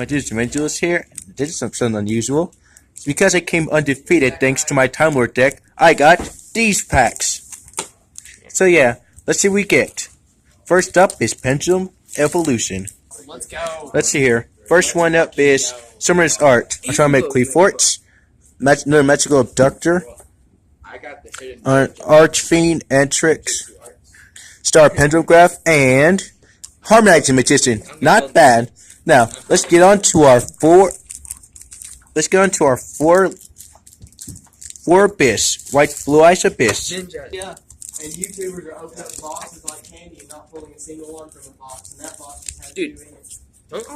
this is Dimensionalist here. This is something unusual. It's because I came undefeated thanks to my Time Lord deck, I got these packs. So yeah, let's see what we get. First up is Pendulum Evolution. Let's go. Let's see here. First one up is Summoner's Art. I'm trying to make Cleaforts. Another Magical Abductor. Archfiend, Antrix. Star Pendulum Graph, and Harmonizing Magician. Not bad. Now, let's get on to our four Abyss. White Blue Eyes Abyss. Ninja. Yeah. And YouTubers are opening up boxes like candy and not pulling a single one from a box. And that box just has two in it.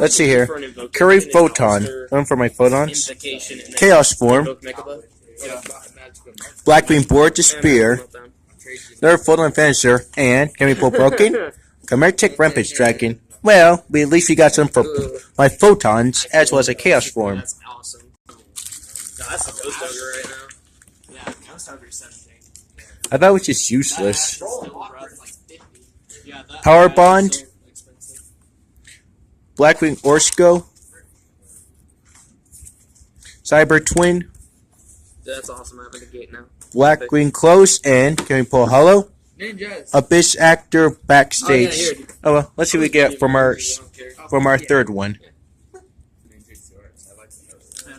Let's see here. Curry Photon. One for my Photons. Chaos Form. Blackwing Board to Spear. Another Photon Finisher. And can we pull Broken? Chimeric Rampage Dragon. Well, at least we got some for my Photons as well as a Chaos Form. That's awesome. No, that's a Ghost Ogre right now. Yeah, Ghost Ogre 17. I thought it was just useless. Power Bond. Blackwing Orsko. Cyber Twin. That's awesome. I have a gate now. Blackwing Close, and can we pull Hollow? Ninjas. Abyss Actor Backstage. Oh, yeah, Oh well, let's see what we get from our third one. Man,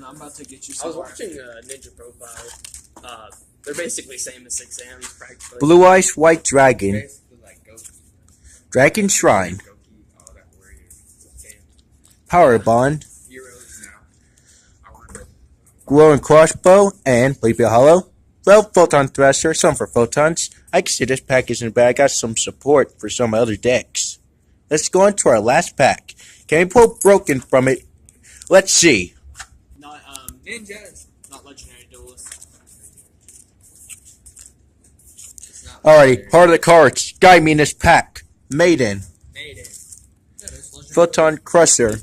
I'm about to get you some. I was watching Ninja Profile. They're basically same as 6 a.m. practically. Blue Eyes White Dragon. Dragon Shrine. Power Bond. Glowing Crossbow, and Sleepy Hollow. Well, Photon Thresher, some for Photons. I can see this pack isn't bad. I got some support for some of my other decks. Let's go on to our last pack. Can we pull Broken from it? Let's see. Not Ninjas. Not Legendary Duelist. Alrighty, part of the cards. Guide me in this pack. Maiden. Photon Crusher.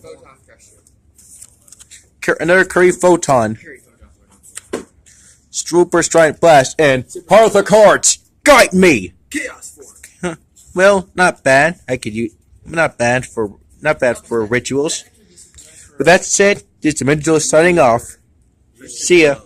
Another Curry Photon. Strooper Strike Blast, and part of the cards. Guide me. Chaos Form. Well, not bad. Not bad for rituals. With that said, this is Dimensional signing off. See ya.